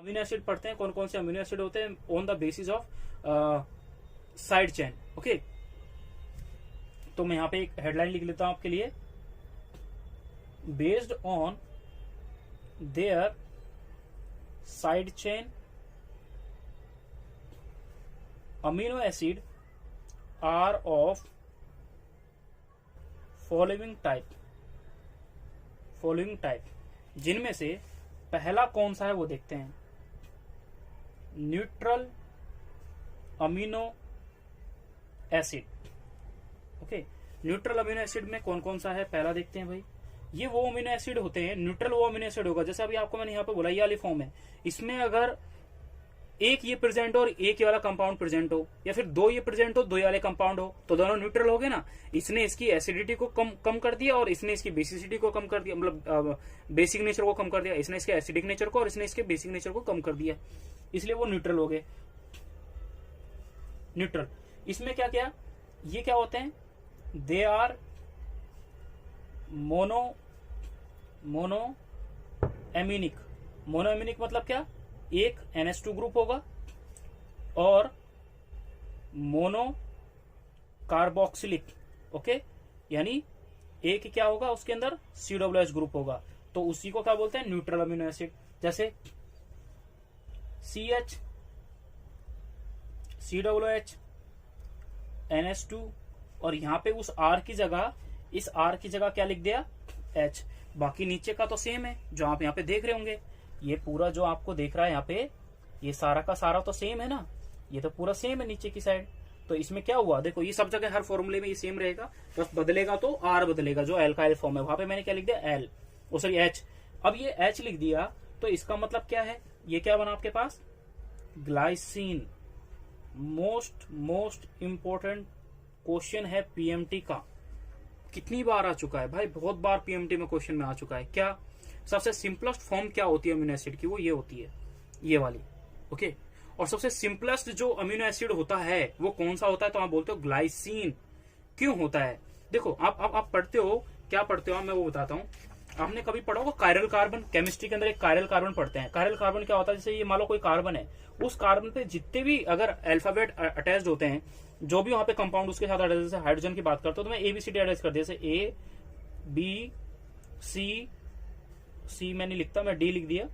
Amino acid पढ़ते हैं, कौन कौन से अमीनो एसिड होते हैं on the basis of side chain. Okay, तो मैं यहाँ पे एक हेडलाइन लिख लेता हूं आपके लिए, based on their side chain amino acid are of following type, जिनमें से पहला कौन सा है वो देखते हैं, neutral amino acid. Okay, neutral amino acid में कौन कौन सा है पहला देखते हैं भाई। ये वो अमीनो एसिड होते हैं, न्यूट्रल वो अमीनो एसिड होगा, जैसे अभी आपको मैंने यहाँ पे बोला ये वाली फॉर्म है, इसमें अगर एक ये प्रेजेंट हो और एक ये वाला कंपाउंड प्रेजेंट हो, या फिर दो ये प्रेजेंट हो दो ये वाले कंपाउंड हो, तो दोनों न्यूट्रल हो गए ना। इसने इसकी एसिडिटी को कम कर दिया और इसने इसकी बेसिसिटी को कम कर दिया, मतलब बेसिक नेचर को कम कर दिया। इसने इसके एसिडिक नेचर को और इसने इसके बेसिक नेचर को कम कर दिया, इसलिए वो न्यूट्रल हो गए। न्यूट्रल इसमें क्या क्या, ये क्या होते हैं, दे आर मोनोएमिनिक। मोनोएमिनिक मतलब क्या, एक NH2 ग्रुप होगा और मोनो कार्बोक्सिलिक। ओके, यानी एक क्या होगा उसके अंदर COOH ग्रुप होगा, तो उसी को क्या बोलते हैं, न्यूट्रल अमीनो एसिड। जैसे CH COOH NH2, और यहां पे उस R की जगह, इस R की जगह क्या लिख दिया, H। बाकी नीचे का तो सेम है जो आप यहाँ पे देख रहे होंगे, ये पूरा जो आपको देख रहा है यहाँ पे, ये सारा का सारा तो सेम है ना, ये तो पूरा सेम है नीचे की साइड। तो इसमें क्या हुआ, देखो ये सब जगह हर फॉर्मूले में ये सेम रहेगा, बस बदलेगा तो R बदलेगा, जो एल्काइल फॉर्म है वहां पे मैंने क्या लिख दिया, L, ओ सॉरी H। अब ये H लिख दिया तो इसका मतलब क्या है, ये क्या बना आपके पास, ग्लाइसिन। मोस्ट इंपोर्टेंट क्वेश्चन है PMT का, कितनी बार आ चुका है भाई, बहुत बार PMT में क्वेश्चन में आ चुका है। क्या सबसे सिंपलेस्ट फॉर्म क्या होती है अमीनो एसिड की, वो ये होती है, ये वाली। ओके, और सबसे सिंपलेस्ट जो अमीनो एसिड होता है वो कौन सा होता है, तो आप बोलते हो ग्लाइसिन। क्यों होता है, देखो आप पढ़ते हो, क्या पढ़ते हो मैं वो बताता हूँ। आपने कभी पढ़ा होगा कायरल कार्बन, केमिस्ट्री के अंदर एक कायरल कार्बन पढ़ते हैं। कायरल कार्बन क्या होता है, जैसे ये मान लो कोई कार्बन है, उस कार्बन पे जितने भी अगर अल्फाबेट अटैच्ड होते हैं, जो भी वहां पे कंपाउंड उसके साथ अटैच, जैसे हाइड्रोजन की बात करता हूं तो मैं ABCD अटैच कर दिया, जैसे ABC मैं नहीं लिखता, मैं D लिख दिया,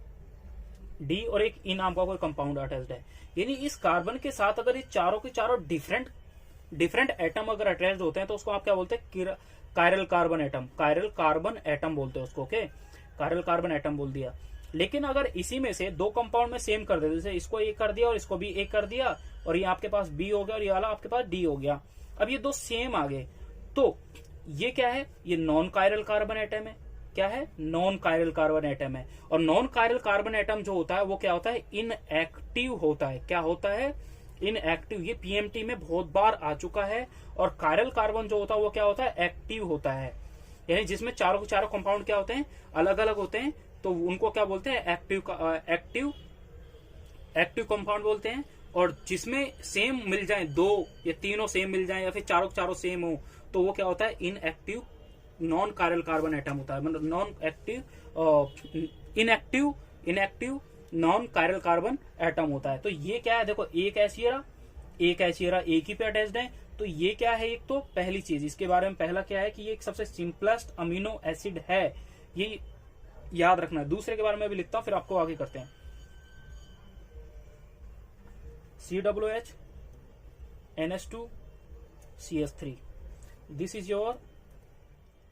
D, और एक ई नाम का कोई कंपाउंड अटैच्ड है। यानी इस कार्बन के साथ अगर ये चारों के चारों डिफरेंट एटम अगर अटैच्ड होते हैं तो उसको आप क्या बोलते हैं, chiral carbon atom. Chiral carbon atom बोलते हैं उसको। ओके, कायरल कार्बन एटम बोल दिया। लेकिन अगर इसी में से दो कंपाउंड में सेम कर देते, जैसे इसको एक कर दिया और इसको भी एक कर दिया, और ये आपके पास B हो गया और ये वाला आपके पास D हो गया, अब ये दो सेम आ गए, तो ये क्या है, ये नॉन कायरल कार्बन एटम है। क्या है, नॉन कायरल कार्बन एटम है। और नॉन कायरल कार्बन एटम जो होता है वो क्या होता है, इनएक्टिव होता है। क्या होता है, इनएक्टिव। ये PMT में बहुत बार आ चुका है। और कायरल कार्बन जो होता है वो क्या होता है, एक्टिव होता है। यानी जिसमें चारों के चारों कंपाउंड क्या होते हैं, अलग अलग होते हैं, तो उनको क्या बोलते हैं, एक्टिव कंपाउंड बोलते हैं। और जिसमें सेम मिल जाए, दो या तीनों सेम मिल जाए, या फिर चारों के चारों सेम हो, तो वो क्या होता है, inactive non chiral carbon atom होता है। मतलब non active inactive non chiral carbon atom होता है। तो ये क्या है, देखो एक एसियरा एक ही पे अटैच्ड है, तो ये क्या है, एक तो पहली चीज इसके बारे में, पहला क्या है कि ये एक सबसे सिंपलेस्ट अमीनो एसिड है, ये याद रखना है। दूसरे के बारे में भी लिखता हूं, फिर आपको आगे करते हैं। COOH NH2 CH3, this is your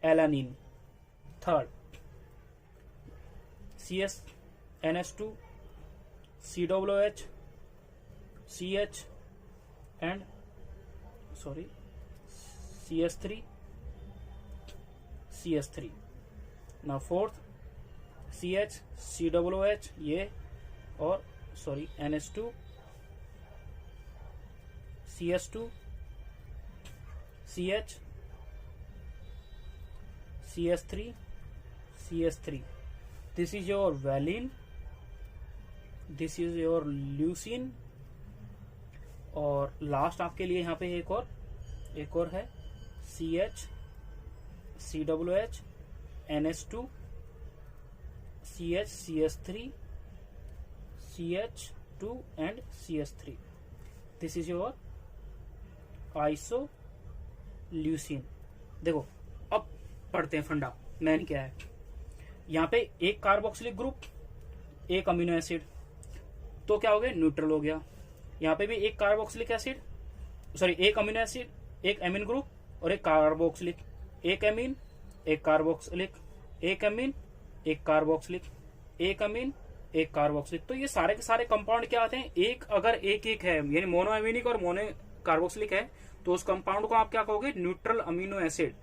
alanine. Third NH2 COOH CH and CH3। now fourth CH COOH ये, और NH2 CH2 CH CH3 this is your valine, this is your leucine, और लास्ट आपके लिए यहाँ पे एक और है CH COOH NH2 CH CH3 CH2 and CH3. This is your isoleucine. देखो अब पढ़ते हैं फंडा मैन क्या है। यहाँ पे एक कार्बोक्सिलिक ग्रुप, एक अमीनो एसिड, तो क्या हो गया, न्यूट्रल हो गया। यहाँ पे भी एक कार्बोक्सिलिक एसिड, सॉरी एक अमीनो एसिड, एक एमिन ग्रुप और एक कार्बोक्सिलिक, एक एमिन एक कार्बोक्सिलिक, एक एमिन एक कार्बोक्सिलिक, एक अमीन एक कार्बोक्सिलिक। तो ये सारे के सारे कंपाउंड क्या आते हैं, एक अगर एक एक है यानी मोनो एमिनिक और मोनो कार्बोक्सिलिक है तो उस कंपाउंड को आप क्या कहोगे, न्यूट्रल अमीनो एसिड।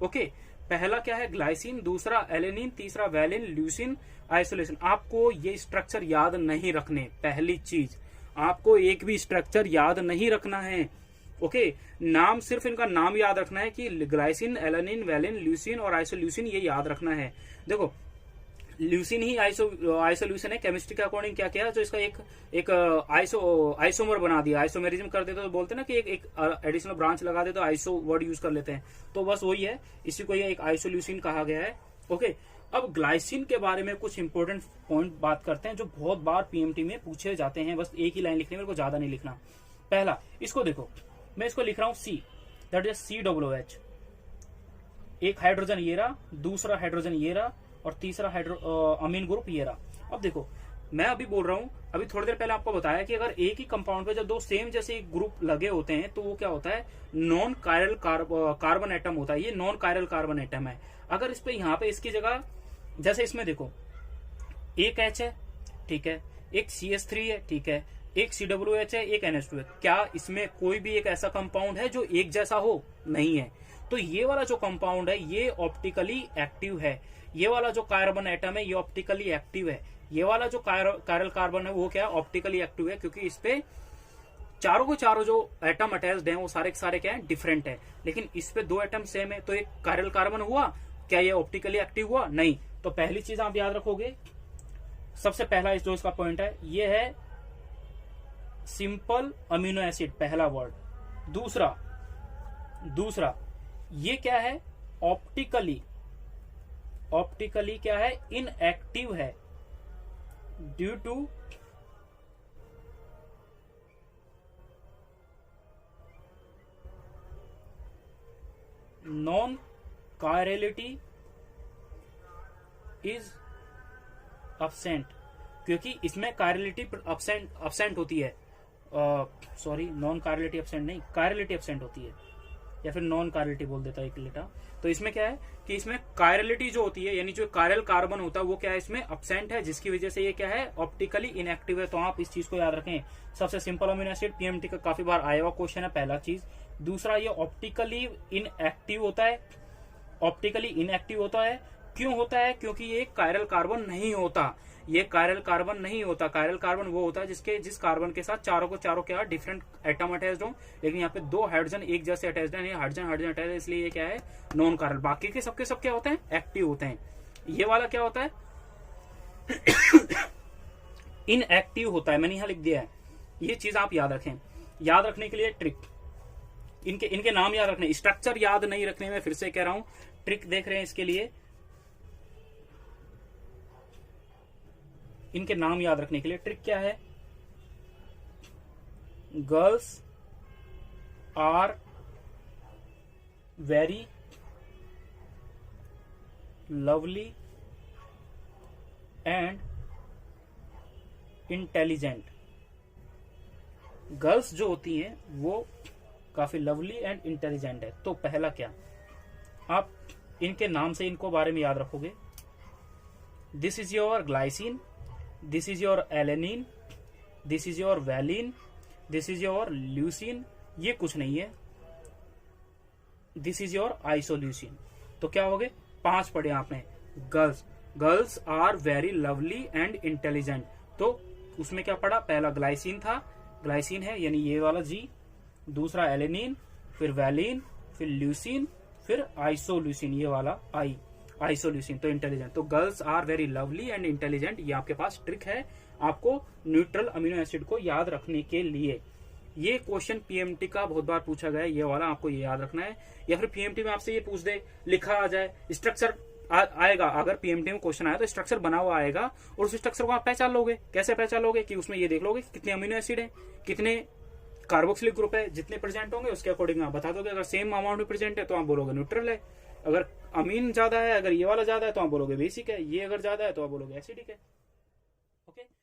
ओके, पहला क्या है ग्लाइसिन, दूसरा एलेनिन, तीसरा वैलिन, ल्यूसिन, आइसोलेशन। आपको ये स्ट्रक्चर याद नहीं रखने, पहली चीज आपको एक भी स्ट्रक्चर याद नहीं रखना है। ओके, नाम सिर्फ इनका नाम याद रखना है कि ग्लाइसिन, एलेनिन, वैलिन, ल्यूसिन और आइसोल्यूसिन, ये याद रखना है। देखो ल्यूसिन ही आइसोल्यूसिन है, केमिस्ट्री के अकॉर्डिंग क्या किया, जो इसका एक आइसोमर बना दिया, आइसोमेरिज्म कर देते तो बोलते ना कि एक एडिशनल ब्रांच लगा दे तो आइसो वर्ड यूज कर लेते हैं, तो बस वही है, इसी को ये एक आइसोल्यूसिन कहा गया है। ओके, अब ग्लाइसिन के बारे में कुछ इंपॉर्टेंट पॉइंट बात करते हैं जो बहुत बार पीएमटी में पूछे जाते हैं, बस एक ही लाइन लिखनी है, मेरे को ज्यादा नहीं लिखना। पहला इसको देखो, मैं इसको लिख रहा हूं C, दैट इज COOH, एक हाइड्रोजन ये रहा, दूसरा हाइड्रोजन ये रहा और तीसरा अमीन ग्रुप ये रहा। अब देखो मैं अभी बोल रहा हूं, अभी थोड़ी देर पहले आपको बताया कि अगर एक ही कंपाउंड पे जब दो सेम जैसे ग्रुप लगे होते हैं तो वो क्या होता है, नॉन कायरल कार्बन एटम होता है, ये नॉन कायरल कार्बन एटम है। अगर इस पे यहाँ पे इसकी जगह जैसे इसमें देखो एक H है, ठीक है, एक CH3 है, ठीक है, एक COOH है, एक NH2 है, क्या इसमें कोई भी एक ऐसा कंपाउंड है जो एक जैसा हो, नहीं है। तो ये वाला जो कंपाउंड है ये ऑप्टिकली एक्टिव है, ये वाला जो कार्बन एटम है ये ऑप्टिकली एक्टिव है, ये वाला जो कायरल कार्बन है वो क्या है, ऑप्टिकली एक्टिव है, क्योंकि इस पे चारों के चारों जो एटम अटैच्ड हैं वो सारे के सारे क्या है, डिफरेंट है, लेकिन इस पे दो एटम सेम है, तो एक कायरल कार्बन हुआ, क्या ये ऑप्टिकली एक्टिव हुआ, नहीं। तो पहली चीज आप याद रखोगे, सबसे पहला जो इसका पॉइंट है ये है सिंपल अमीनो एसिड, पहला वर्ड। दूसरा ये क्या है, ऑप्टिकली क्या है, इनएक्टिव है due to non chirality is absent, क्योंकि इसमें कायरलिटी अब्सेंट होती है, सॉरी नॉन कायरलिटी अब्सेंट नहीं, कायरलिटी अब्सेंट होती है, या फिर नॉन कायरलिटी बोल देता है एक लेटा। तो इसमें क्या है कि इसमें कायरलिटी जो होती है यानी जो कायरल कार्बन होता है वो क्या है, इसमें अब्सेंट है, जिसकी वजह से ये क्या है, ऑप्टिकली इनएक्टिव है। तो आप इस चीज को याद रखें, सबसे सिंपल अमीनो एसिड, पीएमटी का काफी बार आया हुआ क्वेश्चन है, पहला चीज। दूसरा ये ऑप्टिकली इनएक्टिव होता है, ऑप्टिकली इनएक्टिव होता है, क्यों होता है, क्योंकि ये कायरल कार्बन नहीं होता, ये कायरल कार्बन नहीं होता। कायरल कार्बन वो होता है जिस कार्बन के साथ चारों को चारों क्या डिफरेंट एटम अटैच्ड हो, लेकिन यहाँ पे दो हाइड्रोजन एक जैसे अटैच्ड है, हाइड्रोजन अटैच है, इसलिए ये क्या है, नॉन कायरल। बाकी के सबके सब क्या होते हैं, एक्टिव होते हैं। ये वाला क्या होता है, इनएक्टिव होता है, मैंने यहां लिख दिया है। ये चीज आप याद रखें। याद रखने के लिए ट्रिक, इनके नाम याद रखने, स्ट्रक्चर याद नहीं रखने में, फिर से कह रहा हूं, ट्रिक देख रहे हैं इसके लिए, इनके नाम याद रखने के लिए ट्रिक क्या है, girls are very lovely and intelligent. Girls जो होती हैं वो काफी लवली एंड इंटेलिजेंट है। तो पहला क्या, आप इनके नाम से इनको बारे में याद रखोगे, this is your glycine, this is your alanine, this is your valine, this is your leucine, ये कुछ नहीं है, दिस इज योर आइसोल्यूसिन। तो क्या हो गए, 5 पढ़े आपने। Girls are very lovely and intelligent, तो उसमें क्या पढ़ा, पहला ग्लाइसिन था, ग्लाइसिन है यानी ये वाला जी, दूसरा एलेनिन, फिर वैलिन, फिर ल्यूसिन, फिर आइसोल्यूसिन, ये वाला आई, आइसोल्यूसिन, तो इंटेलिजेंट। तो girls are very lovely and intelligent, ये आपके पास ट्रिक है आपको न्यूट्रल अमीनो एसिड को याद रखने के लिए। ये क्वेश्चन पीएमटी का बहुत बार पूछा गया है, ये वाला आपको ये याद रखना है। या फिर पीएमटी में आपसे ये पूछ दे, लिखा आ जाए, स्ट्रक्चर आएगा, अगर पीएमटी में क्वेश्चन आया तो स्ट्रक्चर बना हुआ आएगा और उस स्ट्रक्चर को आप पहचान लोगे। कैसे पहचान लोगे कि उसमें ये देख लोगे कि कितने अमीनो एसिड है, कितने कार्बोक्सिलिक ग्रुप है, जितने प्रेजेंट होंगे उसके अकॉर्डिंग आप बता दोगे। अगर सेम अमाउंट में प्रेजेंट है तो आप बोलोगे न्यूट्रल है, अगर अमीन ज्यादा है, अगर ये वाला ज्यादा है तो आप बोलोगे बेसिक है, ये अगर ज्यादा है तो आप बोलोगे एसिडिक है। ओके।